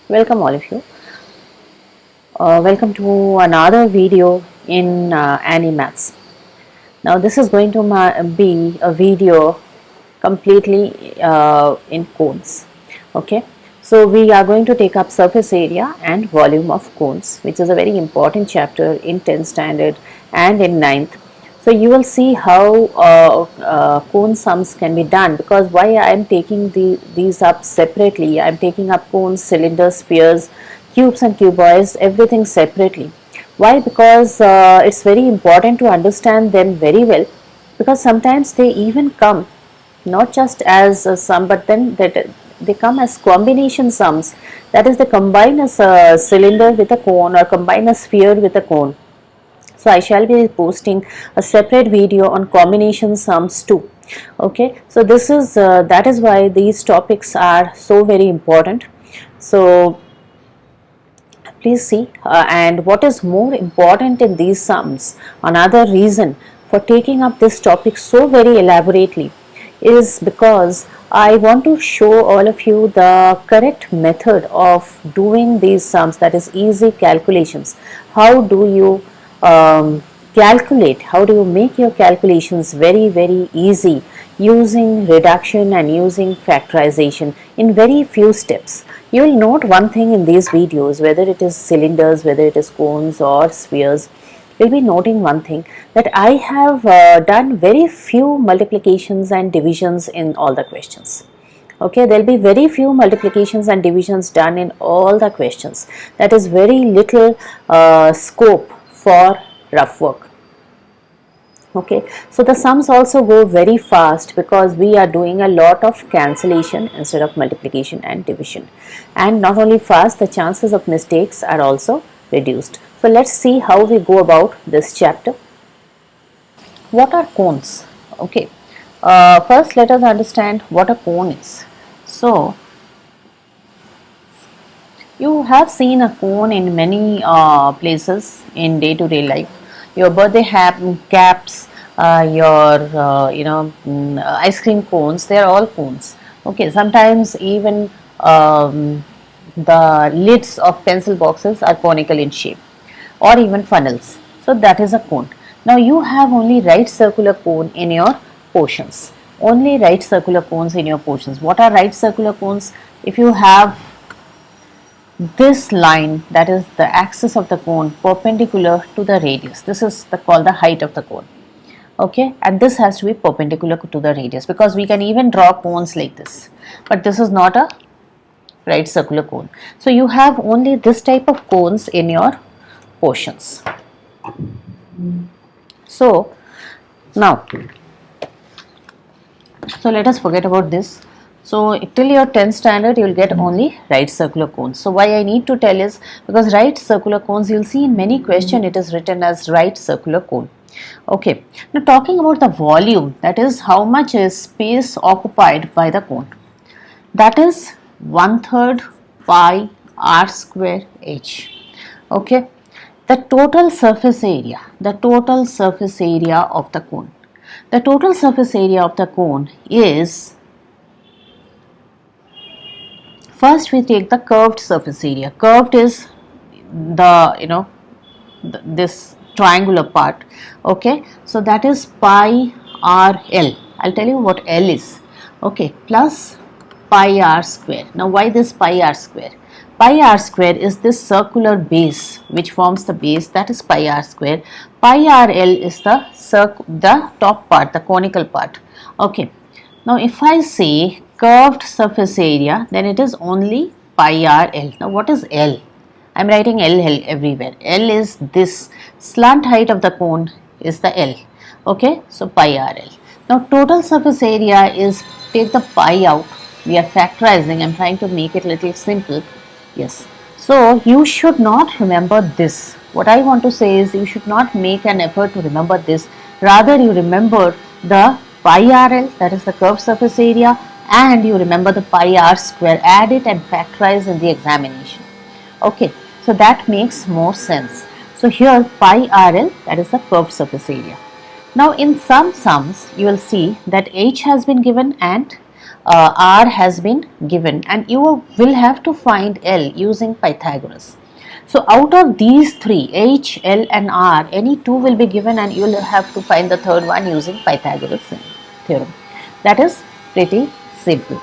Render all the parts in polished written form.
Welcome all of you. Welcome to another video in Animaths. Now this is going to be a video completely in cones. Okay, so we are going to take up surface area and volume of cones, which is a very important chapter in 10th standard and in 9th. So you will see how cone sums can be done, because why I am taking these up separately. I am taking up cones, cylinders, spheres, cubes and cuboids, everything separately. Why? Because it's very important to understand them very well, because sometimes they even come not just as a sum, but then they come as combination sums. That is, they combine a cylinder with a cone or combine a sphere with a cone. So I shall be posting a separate video on combination sums too. Okay, so this is that is why these topics are so very important. So please see, and what is more important in these sums, another reason for taking up this topic so very elaborately, is because I want to show all of you the correct method of doing these sums, that is easy calculations. How do you calculate, how do you make your calculations very easy using reduction and using factorization in very few steps. You will note one thing in these videos, whether it is cylinders, whether it is cones or spheres, you will be noting one thing, that I have done very few multiplications and divisions in all the questions. Okay, there will be very few multiplications and divisions done in all the questions. That is very little scope for rough work. Okay, so the sums also go very fast because we are doing a lot of cancellation instead of multiplication and division. And not only fast, the chances of mistakes are also reduced. So let's see how we go about this chapter. What are cones? Okay, first let us understand what a cone is. So you have seen a cone in many places in day-to-day life. Your birthday caps, your ice cream cones, they are all cones. Okay, sometimes even the lids of pencil boxes are conical in shape, or even funnels. So that is a cone. Now you have only right circular cone in your portions. Only right circular cones in your portions. What are right circular cones? If you have this line, that is the axis of the cone, perpendicular to the radius, this is called the height of the cone. Okay, and this has to be perpendicular to the radius, because we can even draw cones like this, but this is not a right circular cone. So you have only this type of cones in your portions. So now, so let us forget about this. So till your 10th standard, you will get only right circular cones. So why I need to tell is because right circular cones, you will see in many questions it is written as right circular cone. Okay, now talking about the volume, that is how much is space occupied by the cone. That is 1/3 pi r square h. Okay, the total surface area, the total surface area of the cone. The total surface area of the cone is, first we take the curved surface area. Curved is the this triangular part. Okay, so that is pi r l. I'll tell you what L is. Okay, plus pi r square. Now why this pi r square? Pi r square is this circular base which forms the base, that is pi r square. Pi r l is the top part, the conical part. Okay, now if I say curved surface area, then it is only pi r l. Now what is L? I am writing L everywhere. L is this slant height of the cone is the L. Okay, so pi r l. Now total surface area is, take the pi out, we are factorizing, I am trying to make it little simple. Yes, so you should not remember this. What I want to say is you should not make an effort to remember this. Rather you remember the pi r l, that is the curved surface area, and you remember the pi r square. Add it and factorize in the examination. Okay, so that makes more sense. So here pi r l, that is the curved surface area. Now in some sums you will see that h has been given and R has been given, and you will have to find L using Pythagoras. So out of these three, H, L and R, any two will be given, and you will have to find the third one using Pythagoras theorem. That is pretty simple.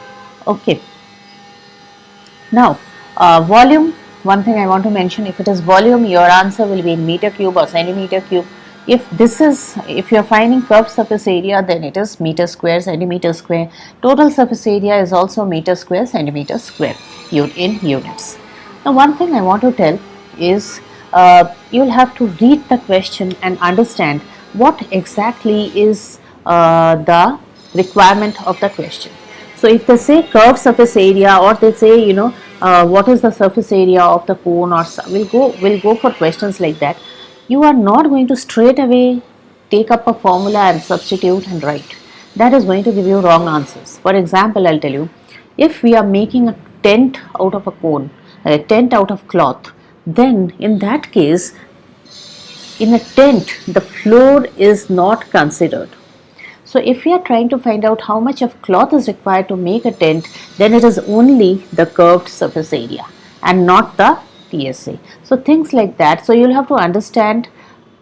Okay. Now, volume, one thing I want to mention, if it is volume, your answer will be in meter cube or centimeter cube. If you are finding curved surface area, then it is meter square, centimeter square. Total surface area is also meter square, centimeter square in units. Now, one thing I want to tell is you will have to read the question and understand what exactly is the requirement of the question. So if they say curved surface area, or they say what is the surface area of the cone, or we'll go for questions like that. You are not going to straight away take up a formula and substitute and write. That is going to give you wrong answers. For example, I'll tell you, if we are making a tent out of a cone, a tent out of cloth, then in that case, in a tent, the floor is not considered. So if we are trying to find out how much of cloth is required to make a tent, then it is only the curved surface area and not the TSA. So things like that. So you'll have to understand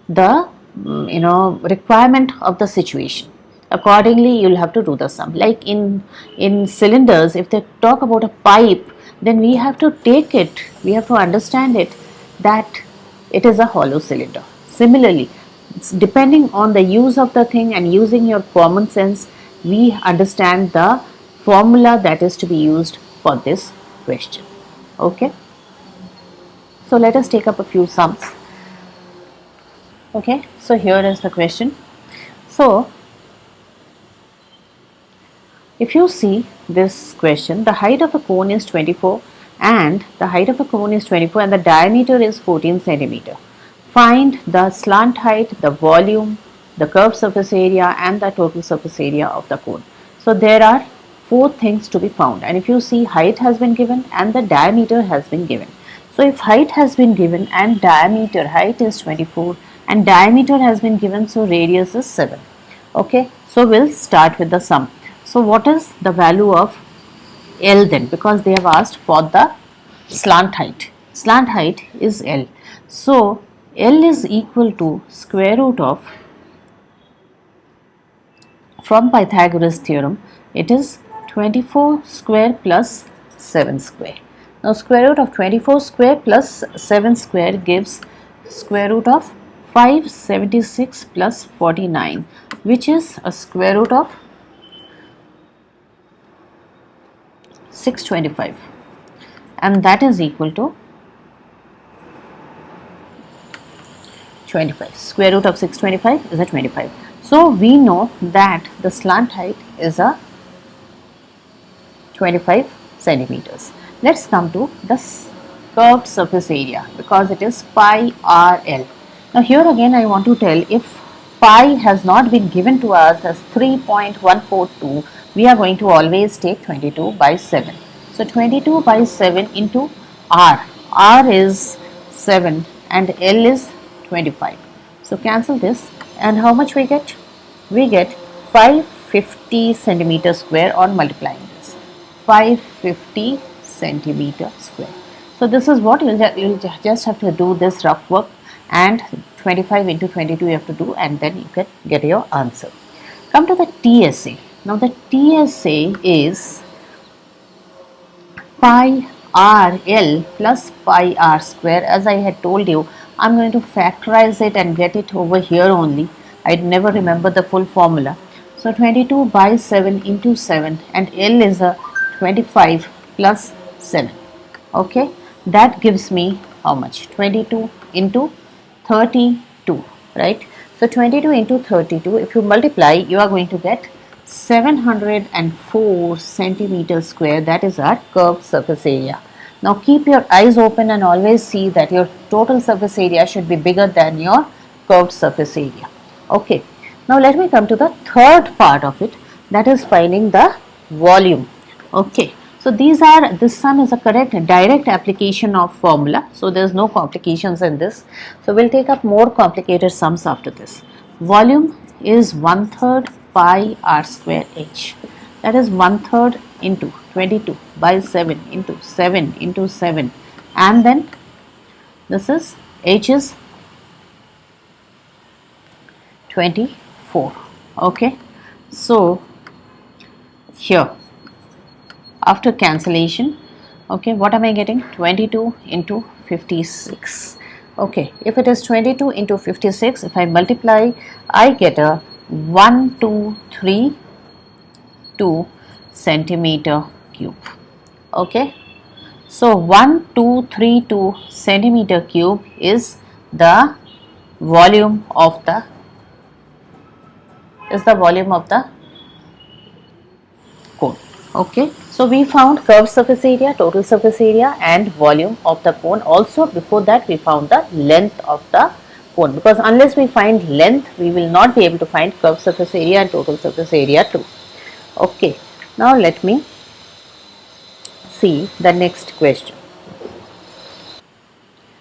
the requirement of the situation. Accordingly, you'll have to do the sum. Like in cylinders, if they talk about a pipe, then we have to take it, we have to understand it that it is a hollow cylinder. Similarly, depending on the use of the thing and using your common sense, we understand the formula that is to be used for this question. Okay. So let us take up a few sums. Okay. So here is the question. So if you see this question, the height of a cone is 24 and the height of a cone is 24 and the diameter is 14 centimeter. Find the slant height, the volume, the curved surface area and the total surface area of the cone. So there are four things to be found, and if you see, height has been given and the diameter has been given. So if height has been given and diameter, height is 24 and diameter has been given, so radius is 7. Okay, so we'll start with the sum. So what is the value of L then, because they have asked for the slant height. Slant height is L. So L is equal to square root of, from Pythagoras theorem, it is 24 square plus 7 square. Now square root of 24 square plus 7 square gives square root of 576 plus 49, which is a square root of 625, and that is equal to 25. Square root of 625 is a 25. So we know that the slant height is a 25 centimeters. Let's come to the curved surface area, because it is pi RL. Now here again I want to tell, if pi has not been given to us as 3.142, we are going to always take 22 by 7. So 22 by 7 into R. R is 7 and L is 25. So cancel this, and how much we get? We get 550 centimeter square on multiplying this. 550 centimeter square. So this is what you'll just have to do this rough work, and 25 into 22 you have to do, and then you can get your answer. Come to the TSA. Now the TSA is pi RL plus pi R square. As I had told you, I'm going to factorize it and get it over here only. I'd never remember the full formula. So 22 by 7 into 7, and L is a 25 plus 7. Okay, that gives me how much? 22 into 32, right? So 22 into 32, if you multiply, you are going to get 704 centimeters square. That is our curved surface area. Now keep your eyes open and always see that your total surface area should be bigger than your curved surface area. Okay, now let me come to the third part of it, that is finding the volume. Okay, so this sum is a correct direct application of formula, so there is no complications in this. So we'll take up more complicated sums after this. Volume is 1/3 pi R square H. that is 1/3 into 22 by 7 into 7 into 7, and then this is h is 24. Okay, so here after cancellation, okay, what am I getting? 22 into 56. Okay, if it is 22 into 56, if I multiply, I get a 1232 centimeter cube. Okay, so 1232 centimeter cube is the volume of the cone. Okay, so we found curved surface area, total surface area, and volume of the cone. Also before that we found the length of the cone, because unless we find length we will not be able to find curved surface area and total surface area too. Okay, now let me see the next question.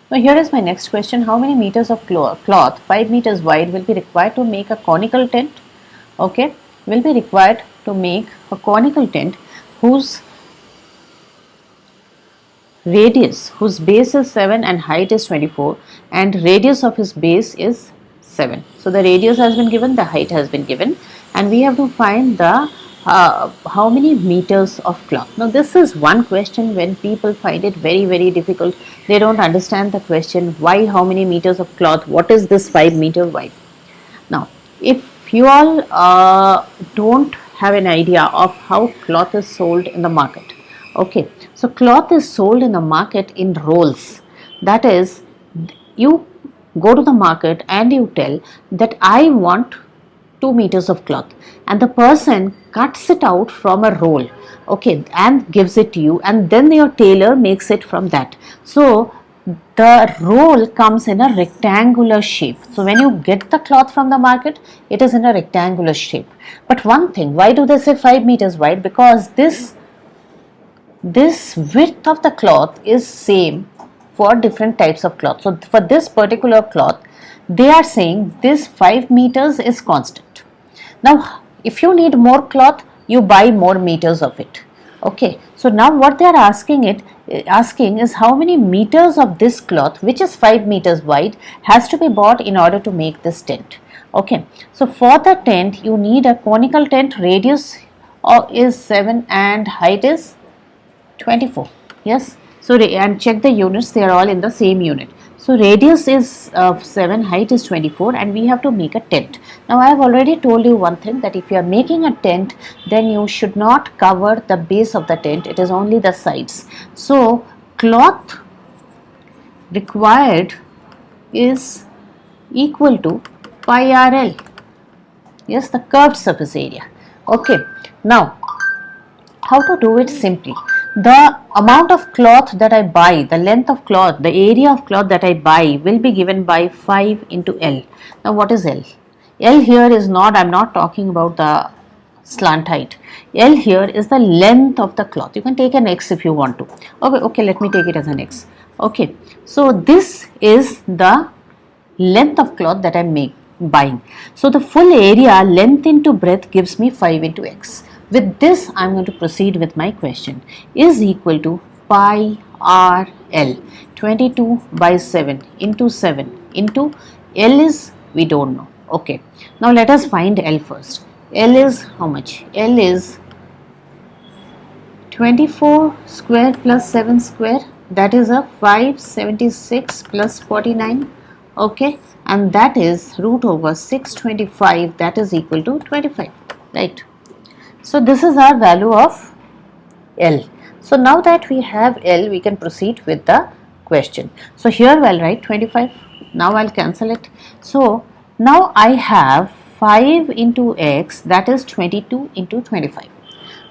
Now here is my next question. How many meters of cloth 5 meters wide will be required to make a conical tent? Okay, will be required to make a conical tent whose radius, whose base is 7 and height is 24, and radius of his base is 7. So the radius has been given, the height has been given, and we have to find the how many meters of cloth. Now this is one question when people find it very difficult. They don't understand the question, why how many meters of cloth, what is this 5 meter wide. Now if you all don't have an idea of how cloth is sold in the market, okay, so cloth is sold in the market in rolls. That is, you go to the market and you tell that I want 2 meters of cloth, and the person cuts it out from a roll, okay, and gives it to you, and then your tailor makes it from that. So the roll comes in a rectangular shape. So when you get the cloth from the market, it is in a rectangular shape. But one thing, why do they say 5 meters wide? Because this width of the cloth is same for different types of cloth. So for this particular cloth, they are saying this 5 meters is constant. Now if you need more cloth, you buy more meters of it. Okay, so now what they are asking is how many meters of this cloth, which is 5 meters wide, has to be bought in order to make this tent. Okay, so for the tent you need a conical tent. Radius is 7 and height is 24. Yes, so and check the units, they are all in the same unit. So radius is 7, height is 24, and we have to make a tent. Now I have already told you one thing, that if you are making a tent, then you should not cover the base of the tent, it is only the sides. So cloth required is equal to pi RL. Yes, the curved surface area. Okay, now how to do it? Simply, the amount of cloth that I buy, the length of cloth, the area of cloth that I buy will be given by 5 into L. Now what is L? L here is not, I am not talking about the slant height. L here is the length of the cloth. You can take an X if you want to. Okay, let me take it as an X. Okay, so this is the length of cloth that I am buying. So the full area, length into breadth, gives me 5 into X. With this, I am going to proceed with my question. Is equal to pi RL, 22 by 7 into L is, we don't know. Okay, now let us find L first. L is how much? L is 24 square plus 7 square, that is a 576 plus 49. Okay, and that is root over 625, that is equal to 25, right? So this is our value of L. So now that we have L, we can proceed with the question. So here I'll write 25. Now I'll cancel it. So now I have 5 into X, that is 22 into 25.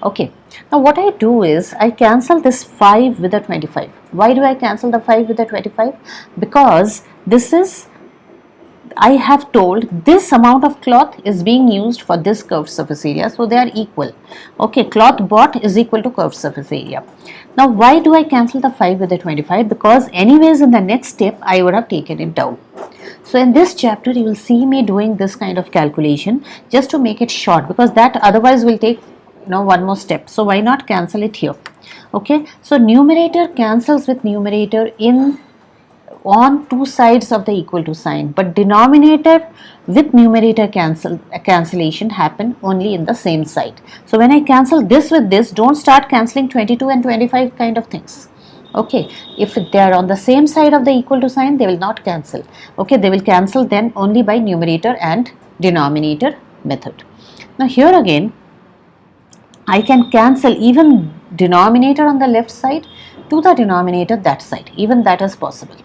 Okay. Now what I do is I cancel this 5 with the 25. Why do I cancel the 5 with the 25? Because this is, I have told this amount of cloth is being used for this curved surface area, so they are equal. Okay, cloth bought is equal to curved surface area. Now why do I cancel the 5 with the 25? Because anyways in the next step I would have taken it down. So in this chapter you will see me doing this kind of calculation just to make it short, because that otherwise will take one more step. So why not cancel it here? Okay, so numerator cancels with numerator on two sides of the equal to sign, but denominator with numerator cancellation happen only in the same side. So when I cancel this with this, don't start cancelling 22 and 25 kind of things. Okay, if they are on the same side of the equal to sign, they will not cancel. Okay, they will cancel then only by numerator and denominator method. Now here again, I can cancel even denominator on the left side to the denominator that side, even that is possible.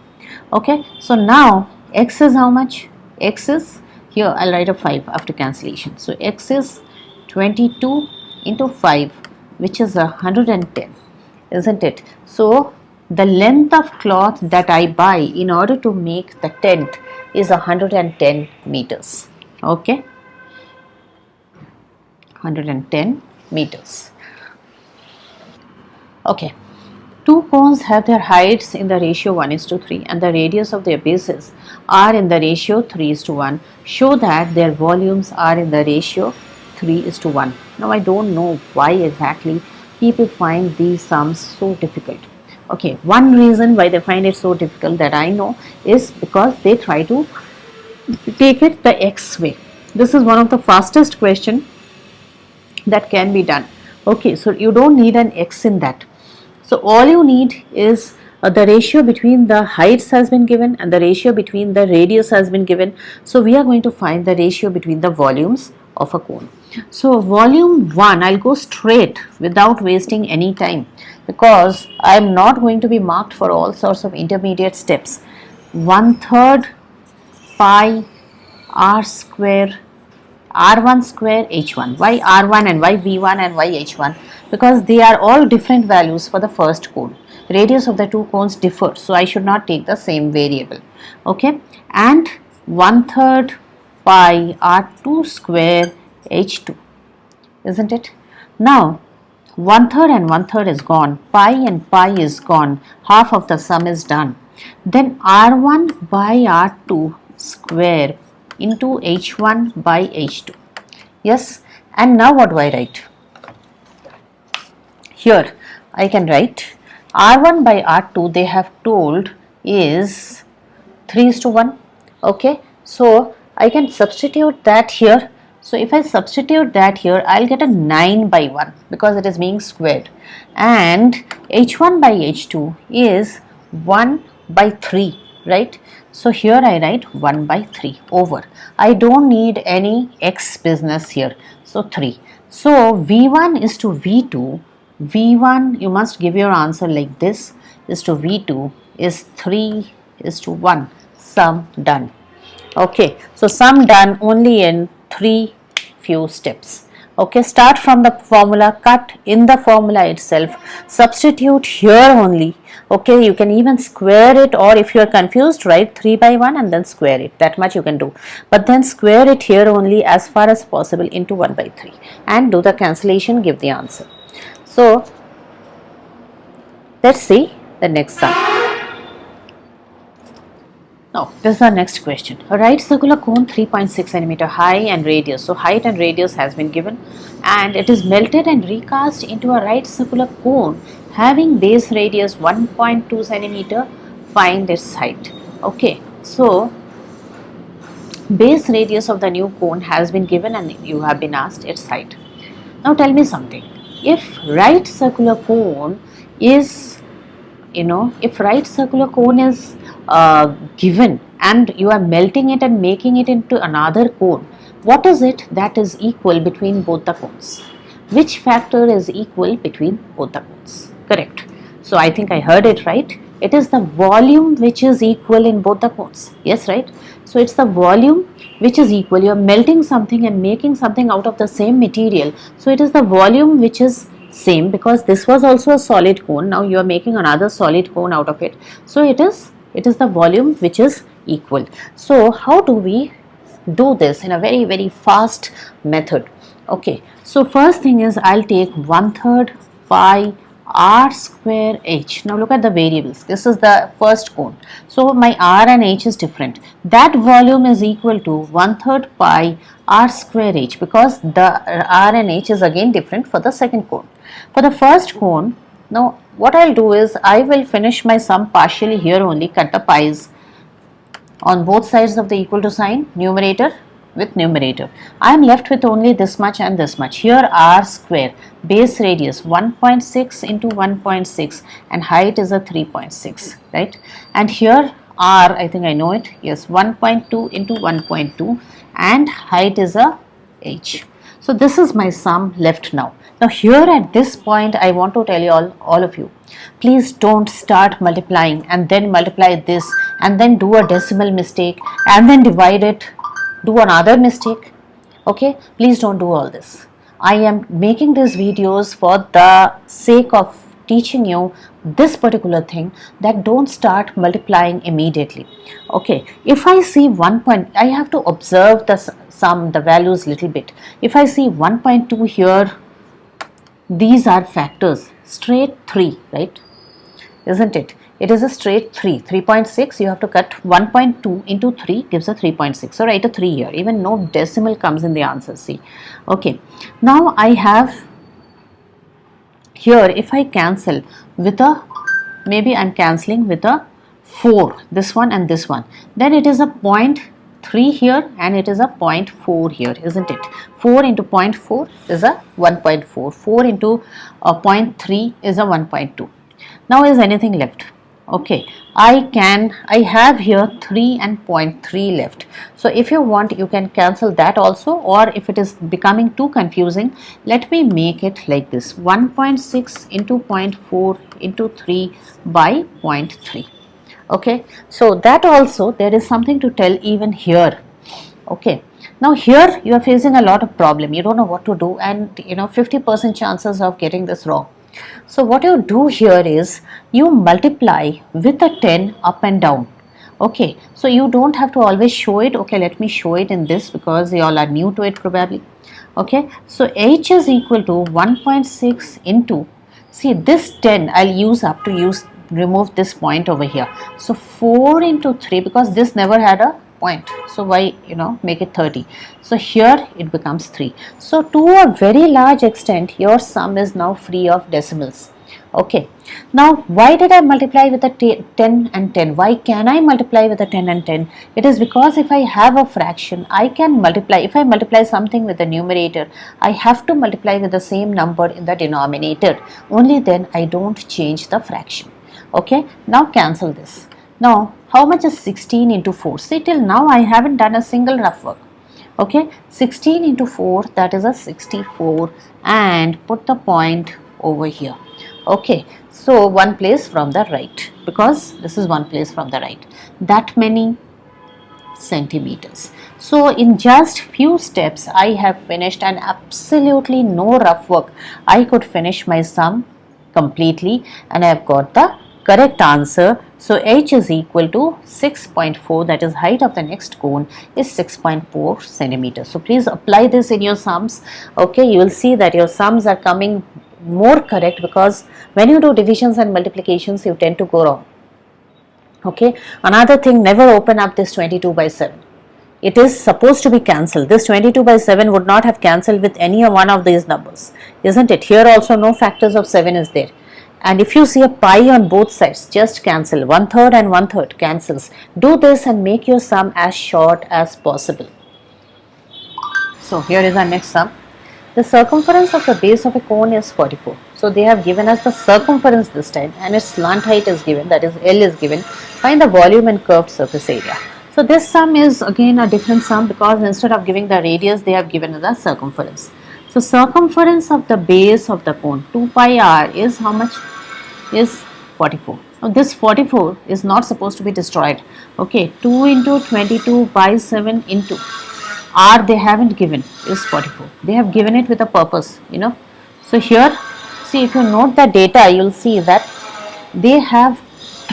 Okay, so now x is how much? X is, here I'll write a 5 after cancellation. So x is 22 into 5, which is 110, isn't it? So the length of cloth that I buy in order to make the tent is 110 meters. Okay, 110 meters. Okay, two cones have their heights in the ratio 1:3 and the radius of their bases are in the ratio 3:1. Show that their volumes are in the ratio 3:1. Now I don't know why exactly people find these sums so difficult. Okay, one reason why they find it so difficult that I know is because they try to take it the x way. This is one of the fastest question that can be done. Okay, so you don't need an x in that. So all you need is the ratio between the heights has been given and the ratio between the radius has been given. So we are going to find the ratio between the volumes of a cone. So volume 1, I'll go straight without wasting any time because I am not going to be marked for all sorts of intermediate steps. 1/3 pi r square r1 square h1. Why r1 and why v1 and why h1? Because they are all different values for the first cone. Radius of the two cones differ, so I should not take the same variable. Okay, and 1/3 pi r2 square h2, isn't it? Now 1/3 and 1/3 is gone, pi and pi is gone, half of the sum is done. Then r1 by r2 square into h1 by h2. Yes, and now what do I write? Here I can write r1 by r2, they have told is 3:1. Okay, so I can substitute that here. So if I substitute that here, I'll get a 9 by 1 because it is being squared, and h1 by h2 is 1 by 3, right? So here I write 1 by 3 over. I don't need any x business here. So 3. So V1 is to V2. V1, you must give your answer like this, is to V2 is 3:1. Sum done. Okay, so sum done only in 3 few steps. Okay, start from the formula, cut in the formula itself, substitute here only. Okay, you can even square it, or if you are confused, write 3 by 1 and then square it. That much you can do, but then square it here only as far as possible into 1 by 3 and do the cancellation, give the answer. So let's see the next sum. Now, this is our next question. A right circular cone 3.6 cm high and radius. So, height and radius has been given, and it is melted and recast into a right circular cone having base radius 1.2 cm. Find its height. Okay, so base radius of the new cone has been given and you have been asked its height. Now, tell me something. If right circular cone is, if right circular cone is given and you are melting it and making it into another cone, what is it that is equal between both the cones? Which factor is equal between both the cones? Correct. So I think I heard it right. It is the volume which is equal in both the cones. Yes, right? So it's the volume which is equal. You are melting something and making something out of the same material. So it is the volume which is same, because this was also a solid cone. Now you are making another solid cone out of it. So it is the volume which is equal. So how do we do this in a very, very fast method? Okay, so first thing is I'll take 1/3 pi r square h. Now look at the variables. This is the first cone. So my r and h is different. That volume is equal to 1/3 pi r square h, because the r and h is again different for the second cone. For the first cone, now what I'll do is I will finish my sum partially here only, cut the pi's on both sides of the equal to sign, numerator with numerator. I am left with only this much and this much. Here r square, base radius 1.6 into 1.6 and height is a 3.6, right? And here r, I think I know it, yes, 1.2 into 1.2 and height is a h. So this is my sum left now. Now here at this point I want to tell you all of you, please don't start multiplying and then multiply this and then do a decimal mistake and then divide it, do another mistake. Okay, please don't do all this. I am making these videos for the sake of teaching you this particular thing, that don't start multiplying immediately. Okay, if I see 1 point, I have to observe the sum, the values little bit. If I see 1.2 here, these are factors, straight 3, right? Isn't it? It is a straight 3, 3.6, you have to cut 1.2 into 3 gives a 3.6. So write a 3 here, even no decimal comes in the answer, see. Okay, now I have here, if I cancel with a, maybe I am cancelling with a 4, this one and this one, then it is a 0.3 here and it is a 0.4 here, isn't it? 4 into 0.4 is a 1.4, 4 into 0.3 is a 1.2. Now is anything left? Okay, I have here 3 and 0.3 left. So if you want, you can cancel that also, or if it is becoming too confusing, let me make it like this, 1.6 into 0.4 into 3 by 0.3. Okay, so that also there is something to tell even here. Okay, now here you are facing a lot of problem, you don't know what to do, and 50% chances of getting this wrong. So what you do here is you multiply with a 10 up and down. Okay, so you don't have to always show it. Okay, let me show it in this because you all are new to it probably. Okay, so h is equal to 1.6 into, see this 10 I'll use up to remove this point over here. So 4 into 3, because this never had a point, so why make it 30. So here it becomes 3. So to a very large extent your sum is now free of decimals. Okay, now why did I multiply with a 10 and 10? Why can I multiply with a 10 and 10? It is because if I have a fraction, I can multiply. If I multiply something with the numerator, I have to multiply with the same number in the denominator. Only then I don't change the fraction. Okay, now cancel this. Now how much is 16 into 4? See, till now I haven't done a single rough work. Okay, 16 into 4, that is a 64, and put the point over here. Okay, so one place from the right, because this is one place from the right, that many centimeters. So in just few steps I have finished, and absolutely no rough work. I could finish my sum completely and I have got the correct answer. So h is equal to 6.4, that is height of the next cone is 6.4 centimeters. So please apply this in your sums. Okay, you will see that your sums are coming more correct, because when you do divisions and multiplications you tend to go wrong. Okay, another thing, never open up this 22 by 7. It is supposed to be cancelled. This 22 by 7 would not have cancelled with any one of these numbers, isn't it? Here also no factors of 7 is there. And if you see a pi on both sides, just cancel. 1/3 and 1/3 cancels. Do this and make your sum as short as possible. So here is our next sum. The circumference of the base of a cone is 44. So they have given us the circumference this time, and its slant height is given, that is L is given. Find the volume and curved surface area. So this sum is again a different sum, because instead of giving the radius they have given the circumference. So circumference of the base of the cone, 2 pi r, is how much? Is 44. Now this 44 is not supposed to be destroyed. Okay, 2 into 22 by 7 into r they haven't given is 44. They have given it with a purpose, So here, see, if you note the data, you will see that they have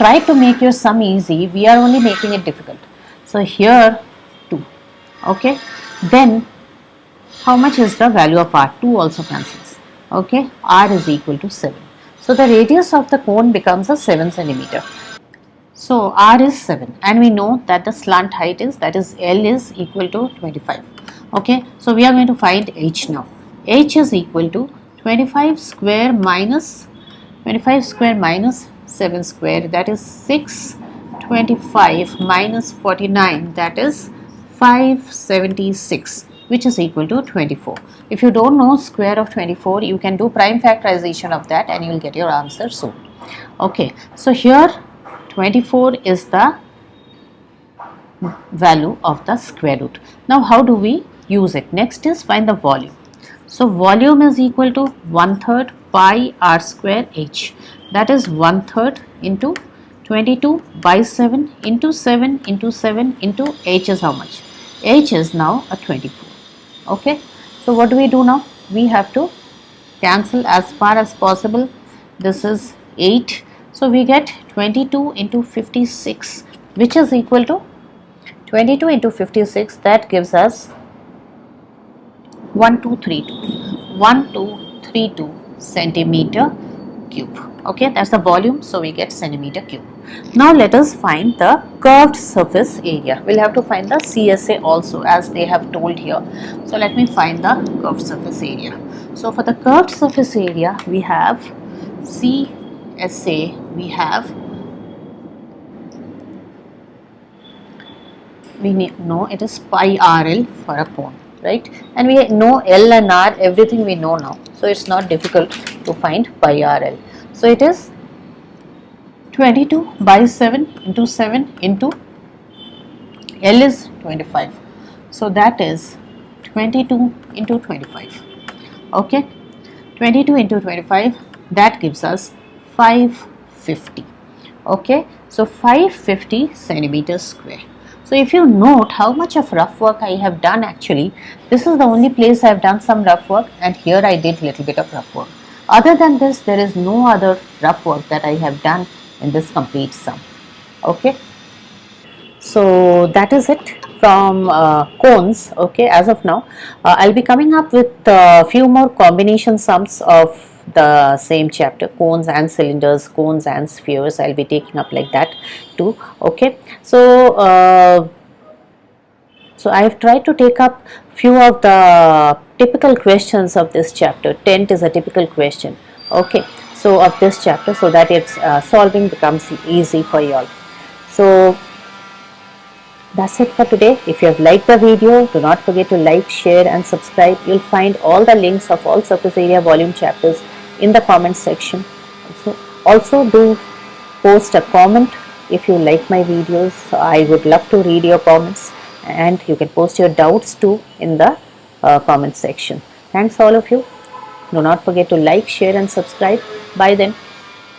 tried to make your sum easy. We are only making it difficult. So here 2. Okay, then how much is the value of r? 2 also cancels. Okay, r is equal to 7. So the radius of the cone becomes a 7 centimeter. So R is 7 and we know that the slant height is, that is L is equal to 25. Okay, so we are going to find H now. H is equal to 25 square minus 7 square, that is 625 minus 49, that is 576, which is equal to 24. If you don't know square of 24, you can do prime factorization of that and you will get your answer soon. Okay, so here 24 is the value of the square root. Now how do we use it? Next is find the volume. So volume is equal to 1/3 pi r square h, that is 1/3 into 22 by 7 into 7 into 7 into h is how much? H is now a 24. Okay, so what do we do now? We have to cancel as far as possible. This is 8, so we get 22 into 56, which is equal to 22 into 56, that gives us 1232 centimeter cube. Okay, that's the volume, so we get centimeter cube. Now let us find the curved surface area. We'll have to find the CSA also, as they have told here. So let me find the curved surface area. So for the curved surface area, we have CSA, we know it is pi RL for a cone, right? And we know L and R, everything we know now, so it's not difficult to find pi RL. So it is 22 by 7 into 7 into L is 25, so that is 22 into 25. Okay, 22 into 25, that gives us 550. Okay, so 550 centimeters square. So if you note how much of rough work I have done, actually this is the only place I have done some rough work, and here I did little bit of rough work. Other than this, there is no other rough work that I have done in this complete sum. Okay, so that is it from cones. Okay, as of now I'll be coming up with a few more combination sums of the same chapter, cones and cylinders, cones and spheres. I'll be taking up like that too. Okay, so I have tried to take up few of the typical questions of this chapter. Tent is a typical question, okay, so of this chapter, so that its solving becomes easy for you all. So that's it for today. If you have liked the video, do not forget to like, share and subscribe. You'll find all the links of all surface area volume chapters in the comment section. Also do post a comment if you like my videos. I would love to read your comments, and you can post your doubts too in the comment section. Thanks all of you. Do not forget to like, share and subscribe. Bye then.